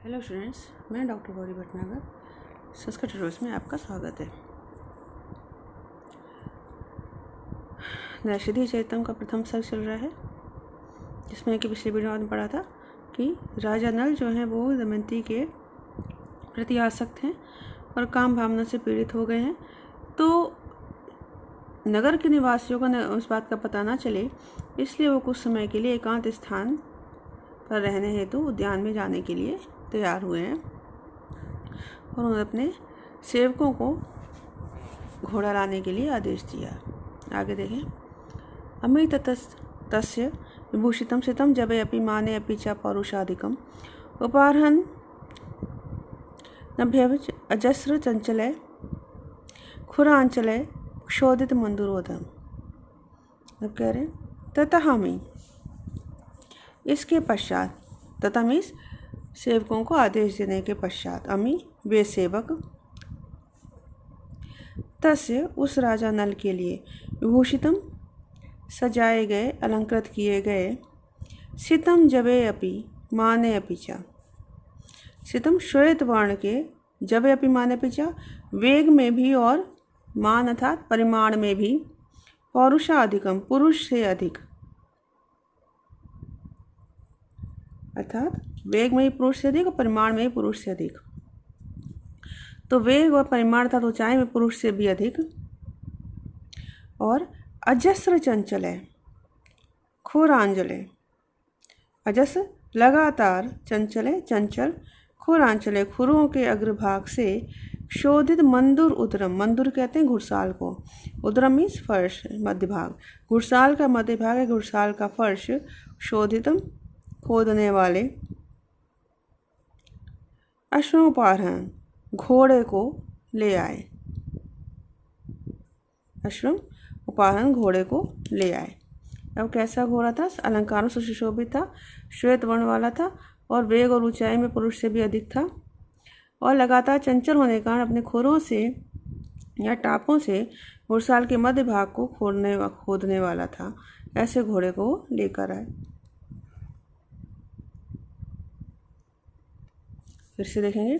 Hello students, मैं doctor Gauri Bhatnagar. Sanskrit tutorials में आपका स्वागत है। नैषधीय चरितम का प्रथम सर्ग चल रहा है, जिसमें कि पिछले वीडियो में पढ़ा था कि राजा नल जो हैं वो दमयंती के प्रति आसक्त हैं और काम भावना से पीड़ित हो गए हैं। तो नगर के निवासियों को उस बात का पता ना चले, इसलिए वो कुछ समय के लिए एकांत स्थान पर रहने हेतु उद्यान में जाने के लिए तैयार हुए हैं और उन्होंने अपने सेवकों को घोड़ा लाने के लिए आदेश दिया। आगे देखें। अमित तस्य विभूषितम सितम जबे अपि माने अपि च पौरुषादिकम उपारहन नभ्यवच अजस्र चंचलय खुरांचलय क्षोधित मंदुरोधम। अब कह रहे ततः हमें इसके पश्चात, तथा मीन्स सेवकों को आदेश देने के पश्चात, अमी वे सेवक, तस्य उस राजा नल के लिए विभूषितम सजाए गए, अलंकृत किए गए, सितम जबे अपि माने अपि च, सितम श्वेत वर्ण के, जबे अपि माने अपि च वेग में भी और मान अर्थात परिमाण में भी, पौरुषाधिकम पुरुष से अधिक, अर्थात वेग में ही पुरुष से अधिक और परिमाण में ही पुरुष से अधिक। तो वेग और परिमाण अर्थात ऊंचाई में पुरुष से भी अधिक, और अजस्र चंचल है, खुरांजले, अजस्र लगातार, चंचल है चंचल, खुरांचले खुरों के अग्रभाग से, शोधित मंदुर उदरम, मंदुर कहते हैं घुड़साल को, उदरम मीन्स फर्श, मध्य भाग, घुड़साल का मध्य भाग है, घुड़साल का फर्श, शोधितम खोदने वाले, अश्वोपारोहण घोड़े को ले आए, अश्वम उपारोहण घोड़े को ले आए। अब कैसा घोड़ा था? अलंकारों से सुशोभित था, श्वेत वर्ण वाला था और वेग और ऊंचाई में पुरुष से भी अधिक था, और लगातार चंचल होने के कारण अपने खुरों से या टापों से घुड़साल के मध्य भाग को खोदने वाला था। ऐसे घोड़े को लेकर आए। फिर से देखेंगे।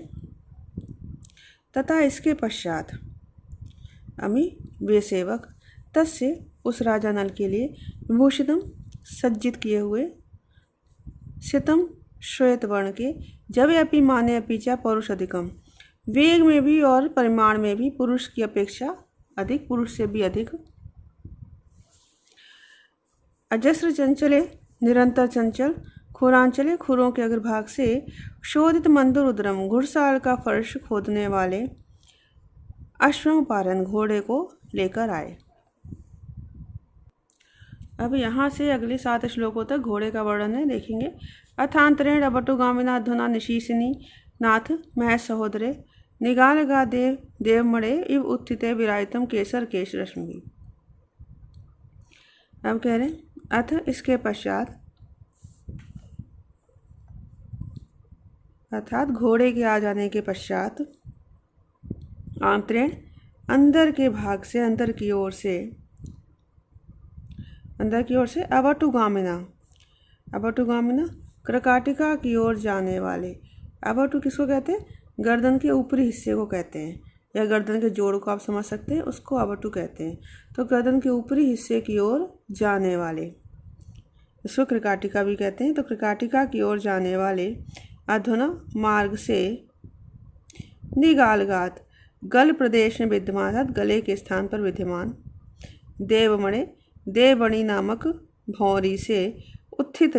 तथा इसके पश्चात, अमी वे सेवक, तस्य उस राजा नल के लिए विभूषितम सज्जित किए हुए, सितम श्वेत वर्ण के, जब अपि माने अपि च पौरुष अधिकम, वेग में भी और परिमाण में भी पुरुष की अपेक्षा अधिक, पुरुष से भी अधिक, अजस्र चंचले निरंतर चंचल, खुरांचले खुरों के अग्रभाग से, शोधित मंदुर उदरम घुड़साल का फर्श खोदने वाले, अश्वपारण घोड़े को लेकर आए। अब यहाँ से अगले 7 श्लोकों तक घोड़े का वर्णन है, देखेंगे। अथांतरेण अवटुगामिना अधुना निशीसिनी नाथ मह सहोदरे निगालगा देव देवमणे इव उत्थिते विरायतम केसर केश रश्मि। अब कह रहे अथ इसके पश्चात, अर्थात घोड़े के आ जाने के पश्चात, आंतरेण अंदर के भाग से, अंदर की ओर से, अवटुगामिना, अवटुगामिना क्रकाटिका की ओर जाने वाले। अवटु किसको कहते हैं? गर्दन के ऊपरी हिस्से को कहते हैं, या गर्दन के जोड़ को आप समझ सकते हैं, उसको अवटु कहते हैं। तो गर्दन के ऊपरी हिस्से की ओर जाने वाले, इसको क्रकाटिका भी कहते हैं। तो क्रकाटिका की ओर जाने वाले, अधुना मार्ग से, निगालगात गल प्रदेश में विद्यमान, अर्थात गले के स्थान पर विद्यमान, देवमणे देवमणि नामक भौरी से, उत्थित,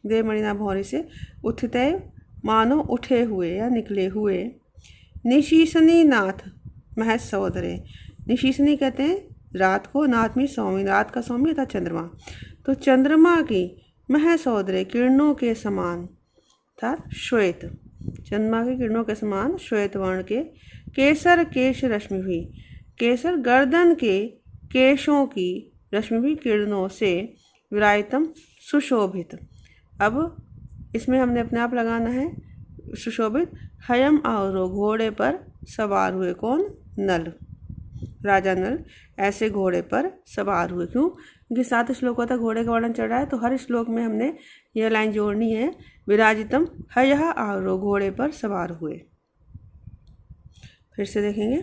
देवमणि नामक भौरी से, उत्थित मानो उठे हुए या निकले हुए, निशीसनी नाथ मह सहोदरे, निशीसनी कहते हैं रात को, नाथ में सौम्य, रात का सौम्य था चंद्रमा, तो चंद्रमा की मह सहोदरे किरणों के समान, अर्थात श्वेत, चंद्रमा की किरणों के समान श्वेत वर्ण के, केसर केश रश्मि भी, केसर गर्दन के केशों की, रश्मि भी किरणों से, विरायतम सुशोभित। अब इसमें हमने अपने आप लगाना है सुशोभित, हयम आरोह घोड़े पर सवार हुए, कौन? नल। राजा नल ऐसे घोड़े पर सवार हुए। क्यों? क्योंकि 7 श्लोकों तक घोड़े का वर्णन चल रहा है, तो हर श्लोक में हमने यह लाइन जोड़नी है, विराजितम हयः आरोह, घोड़े पर सवार हुए। फिर से देखेंगे।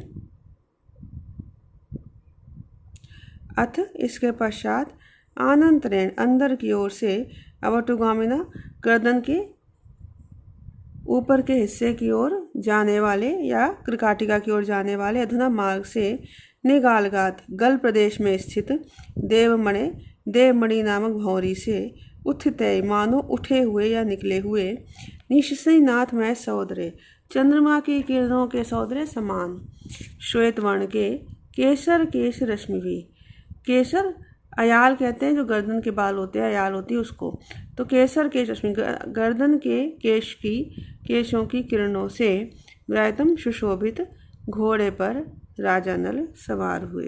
अथ इसके पश्चात आनंतरेण अंदर की ओर से अवटुगामिना गर्दन के ऊपर के हिस्से की ओर जाने वाले या कृकाटिका की ओर जाने वाले अधुना मार्ग से निगालगात गल प्रदेश में स्थित देवमणि नामक भौरी से उत्थितय, मानो उठे हुए या निकले हुए, निशनाथ में सौदरे, चंद्रमा की किरणों के सौदरे समान, श्वेत वर्ण के केसर केश रश्मि भी। केसर अयाल कहते हैं, जो गर्दन के बाल होते हैं, अयाल होती है उसको। तो केसर केश रश्मि, गर्दन के केशों की किरणों से विराजितम सुशोभित घोड़े पर राजा नल सवार हुए।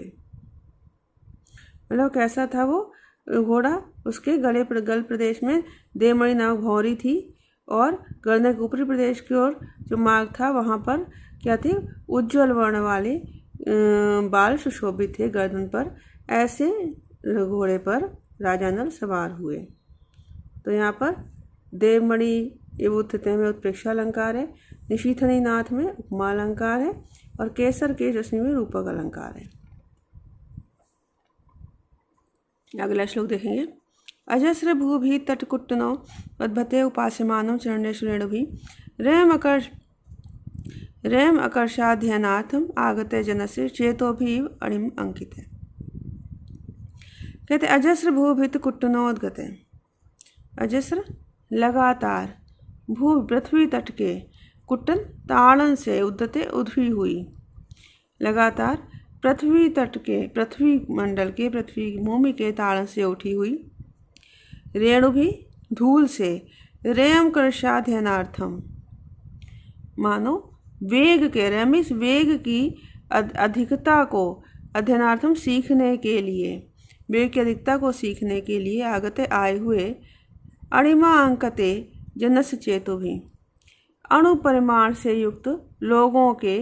मतलब कैसा था वो घोड़ा? उसके गल प्रदेश में देवमणि नामक भौरी थी, और गर्दन के ऊपरी प्रदेश की ओर जो मार्ग था वहाँ पर क्या थे? उज्ज्वल वर्ण वाले बाल सुशोभित थे गर्दन पर। ऐसे घोड़े पर राजा नल सवार हुए। तो यहाँ पर देवमणि उत्थितय में उत्प्रेक्षा अलंकार है, निशीथनी नाथ में उपमा अलंकार है, और केसर केश रश्मि में रूपक अलंकार है। अगला श्लोक देखेंगे। अजस्र भूभि तटकुट्टनौ पद्भते उपास्यमानौ चरणेषु रेणुभिः रेम अकर्षाध्ययनार्थम आगते जनस्य चेतोभिः अणिम अंकिते। कहते अजस्र भूभित कुट्टनोद्गते, अजस्र लगातार, भू पृथ्वी तट के, कुट्टन ताड़न से, उद्गते उठी हुई, लगातार पृथ्वी तट के, पृथ्वी मंडल के, पृथ्वी भूमि के ताड़न से उठी हुई, रेणु भी धूल से, रेम कर्षाध्ययनार्थम, मानो वेग के, रेमिस वेग की अधिकता को, अध्ययनार्थम सीखने के लिए, वेग की अधिकता को सीखने के लिए आगते आए हुए, अणिमा अंकते जनस चेतो भी, अणु परिमाण से युक्त लोगों के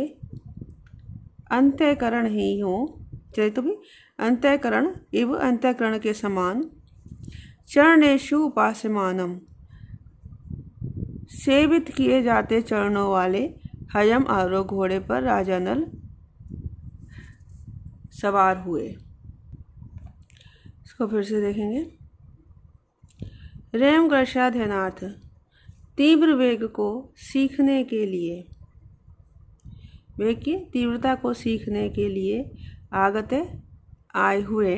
अंतःकरण ही हो, चेतो भी अंतःकरण इव अंतःकरण के समान, चरणेषु उपास्यमानम, सेवित किए जाते चरणों वाले, हयम आरोह, घोड़े पर राजा नल सवार हुए। इसको फिर से देखेंगे। रेम कर्षाध्ययनार्थ, तीव्र वेग को सीखने के लिए, वेग की तीव्रता को सीखने के लिए आगते आए हुए,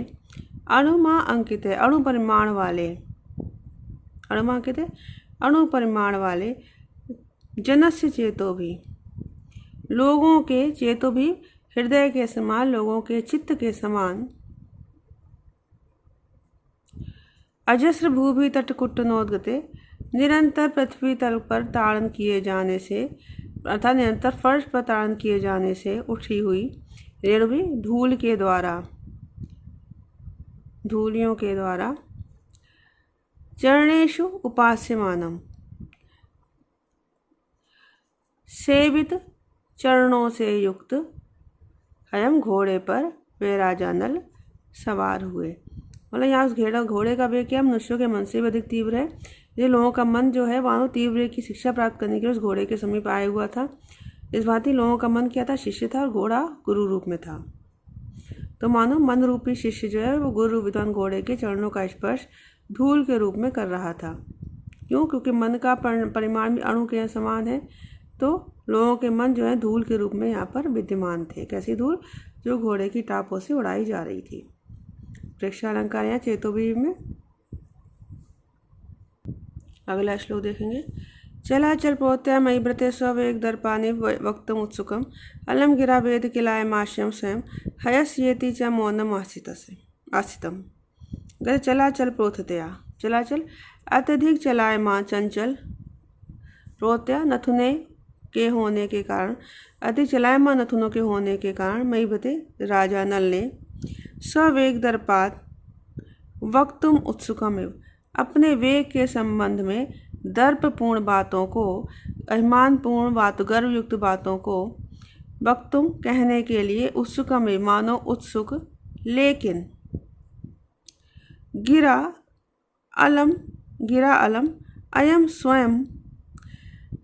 अणुमा अंकित है, अणु परिमाण वाले, अणुमा अंकित है, अणु परिमाण वाले, जनस्य चेतो भी, लोगों के, चेतो भी हृदय के समान, लोगों के चित्त के समान, अजस्र भूभि तटकुट्टनोद्गते, निरंतर पृथ्वी तल पर ताड़न किए जाने से, अर्थात निरंतर फर्श पर ताड़न किए जाने से उठी हुई, रेणु भी धूल के द्वारा, धूलियों के द्वारा, चरणेषु उपास्यमानम, सेवित चरणों से युक्त, हयम घोड़े पर वे राजा नल सवार हुए। मतलब यहाँ उस घोड़े का वेग क्या मनुष्यों के मन से भी अधिक तीव्र है। ये लोगों का मन जो है मानो तीव्र की शिक्षा प्राप्त करने के लिए उस घोड़े के समीप आया हुआ था। इस भांति लोगों का मन क्या था? शिष्य था, और घोड़ा गुरु रूप में था। तो मानो मन रूपी शिष्य जो है वो गुरु विद्वान घोड़े के चरणों का स्पर्श धूल के रूप में कर रहा था। क्यों? क्योंकि मन का परिमाण भी अणु के समान है। तो लोगों के मन जो है धूल के रूप में यहाँ पर विद्यमान थे। कैसी धूल? जो घोड़े की टापों से उड़ाई जा रही थी। प्रेक्षा अलंकार यहाँ चेतोभी में। अगला श्लोक देखेंगे। चलाचल प्रोत्या मयि व्रते स्ववेग दर्पानि वक्तुम उत्सुकम अलम गिरा वेद किलायमाश्यम स्वयं हयस्येति च मौनम आस्थितम। गति चलाचल प्रोथतया, चलाचल अत्यधिक चलायमान चंचल, प्रोत्या नथुने के होने के कारण, अति चलायमान नथुनों के होने के कारण मयि व्रते राजा नल ने स्ववेग दर्पात वक्तुम उत्सुकमेव, अपने वेग के संबंध में दर्पपूर्ण बातों को, अभिमानपूर्ण बातों, गर्वयुक्त बातों को वक्तुम कहने के लिए, उत्सुकमे मानो उत्सुक, लेकिन। गिरा अलम अयम स्वयं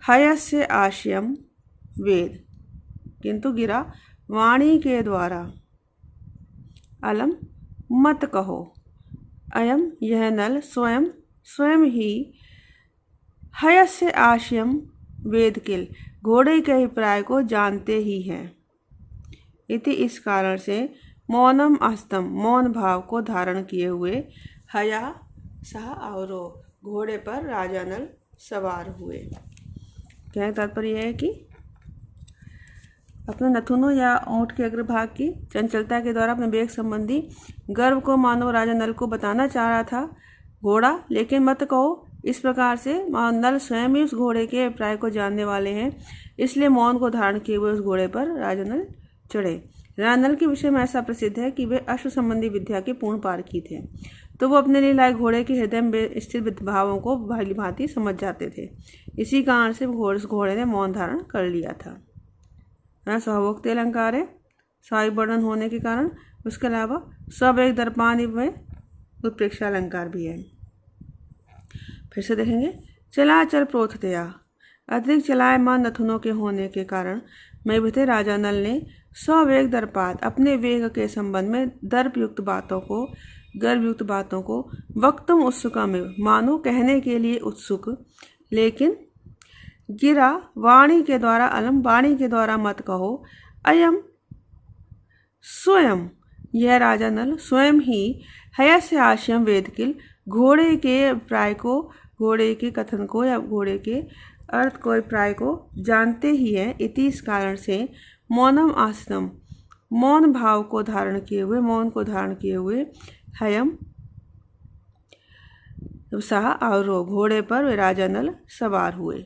हयस्य आशयम वेद, किंतु गिरा वाणी के द्वारा। अलम मत कहो, अयम यह नल स्वयं ही, हयस्य आशयम वेद किल घोड़े के अभिप्राय को जानते ही हैं। इति इस कारण से, मौनम अस्तम मौन भाव को धारण किए हुए, हया सह अवरोह घोड़े पर राजा नल सवार हुए। कहने का तात्पर्य है कि अपने नथुनों या ऊँट के अग्रभाग की चंचलता के द्वारा अपने वेग संबंधी गर्व को मानव राजा नल को बताना चाह रहा था घोड़ा, लेकिन मत कहो। इस प्रकार से नल स्वयं ही उस घोड़े के अभिप्राय को जानने वाले हैं, इसलिए मौन को धारण किए हुए उस घोड़े पर राजा नल चढ़े। राजा नल के विषय में ऐसा प्रसिद्ध है कि वे अश्व संबंधी विद्या के पूर्ण पारखी थे, तो वो अपने लिए लाए घोड़े के हृदय में स्थित भावों को भली भांति समझ जाते थे। इसी कारण से घोड़े ने मौन धारण कर लिया था। स्वभोक्ति अलंकार है, स्वायु वर्णन होने के कारण। उसके अलावा स्ववेग दर्पान में उत्प्रेक्षा अलंकार भी है। फिर से देखेंगे, चलाचल प्रोथतया, अतिरिक्त चलायमान नथुनों के होने के कारण मैभिते राजा नल ने स्ववेग दर्पात अपने वेग के संबंध में दर्पयुक्त बातों को, गर्वयुक्त बातों को, वक्तुम उत्सुका में मानो कहने के लिए उत्सुक, लेकिन गिरा वाणी के द्वारा, अलम वाणी के द्वारा मत कहो, अयम स्वयं यह राजा नल स्वयं ही, हयस्य आशयम वेद किल घोड़े के अभिप्राय को, घोड़े के कथन को या घोड़े के अर्थ को, अभिप्राय को जानते ही है। इति इस कारण से मौनम आसनम मौन भाव को धारण किए हुए, मौन को धारण किए हुए, हयम सह अवरोह घोड़े पर वे राजा नल सवार हुए।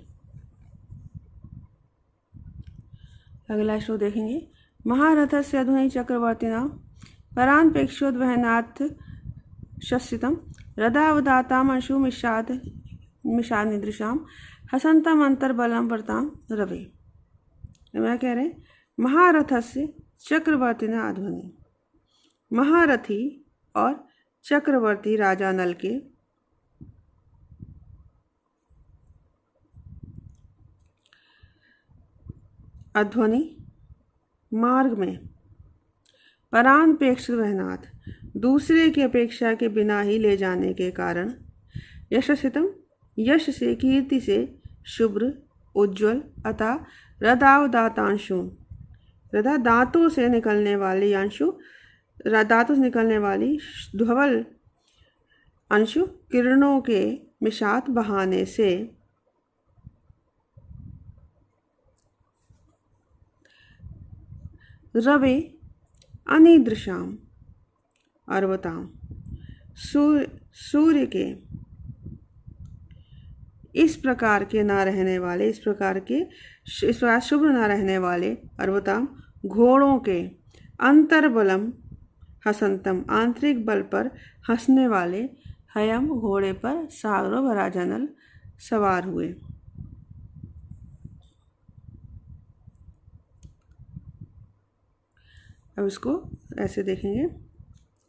अगला श्लोक देखेंगे, महारथस्य अधुनि चक्रवर्तिना परान्पेक्षोद्वहनात् शस्यतम रदावदाताम अंशु मिषाद निदृशाम हसंतम अंतर्बलम वर्ताम रवे। मैं कह रहे महारथस्य चक्रवर्तिना अध्वनि, महारथी और चक्रवर्ती राजा नल के अध्वनि मार्ग में, परानपेक्ष वहनाथ दूसरे की अपेक्षा के बिना ही ले जाने के कारण, यशस्थितम यश से, कीर्ति से, शुभ्र उज्ज्वल, अतः रदावदातांशु रदा दांतों से निकलने वाली अंशु, दांतों से निकलने वाली ध्वल अंशु किरणों के मिशात बहाने से, रवे अनिदृशाम अर्वताम सूर्य के इस प्रकार के ना रहने वाले, इस प्रकार शुभ्र ना रहने वाले, अर्वताम घोड़ों के, अंतर्बलम हसंतम आंतरिक बल पर हंसने वाले, हयम घोड़े पर सागरो राजा नल सवार हुए। अब इसको ऐसे देखेंगे,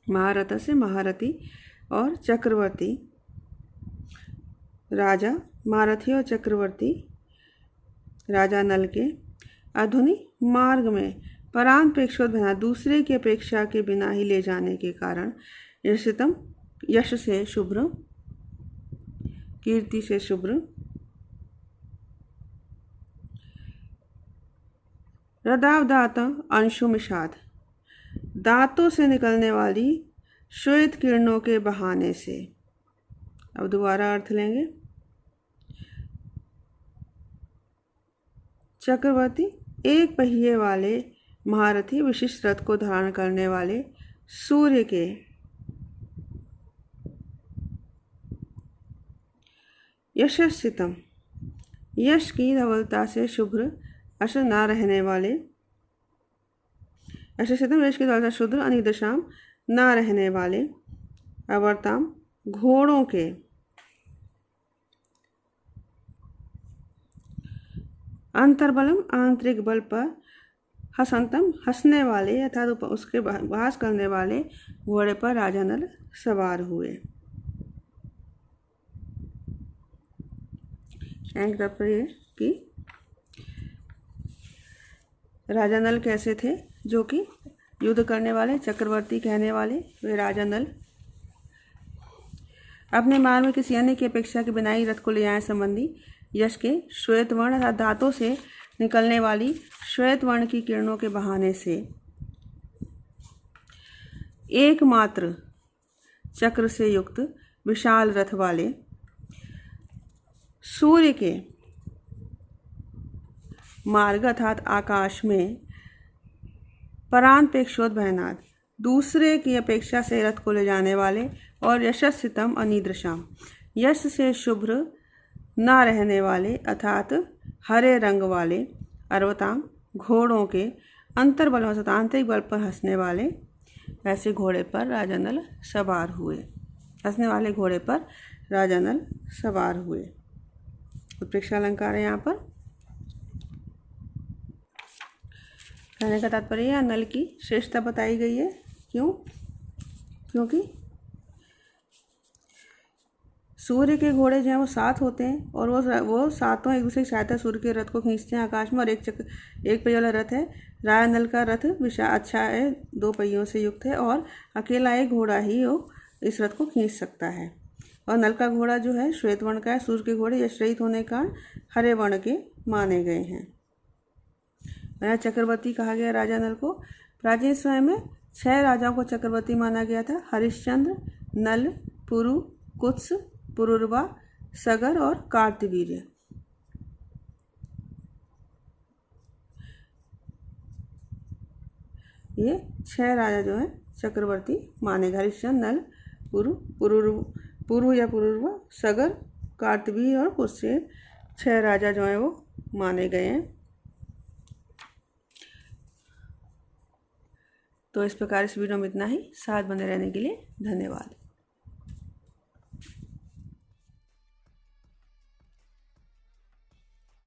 महारथ से महारथी और चक्रवर्ती राजा, महारथी और चक्रवर्ती राजा नल के अधुनि मार्ग में, परानपेक्षोद्भना दूसरे की अपेक्षा के बिना ही ले जाने के कारण, यशतम यश से शुभ्र, कीर्ति से शुभ्र, रदावदात अंशु मिषाद दांतों से निकलने वाली श्वेत किरणों के बहाने से। अब दोबारा अर्थ लेंगे, चक्रवर्ती एक पहिए वाले महारथी विशिष्ट रथ को धारण करने वाले, सूर्य के यशस्थितम यश की धवलता से शुभ्र, अश ना रहने वाले, यशस्थितम यश की धवलता शुद्र, अनिदशाम ना रहने वाले, अवर्ताम घोड़ों के, अंतर्बलम आंतरिक बल पर, हसंतम हंसने वाले अर्थात उसके उपहास करने वाले घोड़े पर राजा नल सवार हुए। एक तात्पर्य कि राजा नल कैसे थे, जो कि युद्ध करने वाले चक्रवर्ती कहने वाले वे राजा नल अपने मार्ग में किसी अन्य की अपेक्षा के बिना ही रथ को ले जाने संबंधी यश के श्वेत वर्ण अर्थात दांतों से निकलने वाली श्वेत वर्ण की किरणों के बहाने से एकमात्र चक्र से युक्त विशाल रथ वाले सूर्य के मार्ग अर्थात आकाश में परांपेक्षोत भयनाद दूसरे की अपेक्षा से रथ को ले जाने वाले और यशस्सितम अनिदृशाम यश से शुभ्र न रहने वाले अर्थात हरे रंग वाले अर्वताम घोड़ों के अंतर्बल अर्थात आंतरिक बल पर हंसने वाले ऐसे घोड़े पर राजा नल सवार हुए। हंसने वाले घोड़े पर राजा नल सवार हुए। उत्प्रेक्षा अलंकार है यहाँ पर। कहने का तात्पर्य है नल की श्रेष्ठता बताई गई है। क्योंकि सूर्य के घोड़े जो हैं वो 7 होते हैं और वो सातों एक दूसरे की सहायता सूर्य के रथ को खींचते हैं आकाश में। और एक पहिया वाला रथ है। राजा नल का रथ विशाल अच्छा है, 2 पहियों से युक्त है और अकेला एक घोड़ा ही वो इस रथ को खींच सकता है। और नल का घोड़ा जो है श्वेत वर्ण का है। सूर्य के घोड़े यश रहित होने का हरे वर्ण के माने गए हैं। यहाँ चक्रवर्ती कहा गया राजा नल को। प्राचीन समय में 6 राजाओं को चक्रवर्ती माना गया था। हरिश्चंद्र, नल, पुरु, कुत्स, पुरुरवा, सगर और कार्तवीर्य। ये 6 राजा जो हैं चक्रवर्ती माने गए। हरिश्चंद्र, नल, पुरु या पुरुरवा, सगर, कार्तवीर्य और कुत्स से 6 राजा जो हैं वो माने गए हैं। तो इस प्रकार इस वीडियो में इतना ही। साथ बने रहने के लिए धन्यवाद।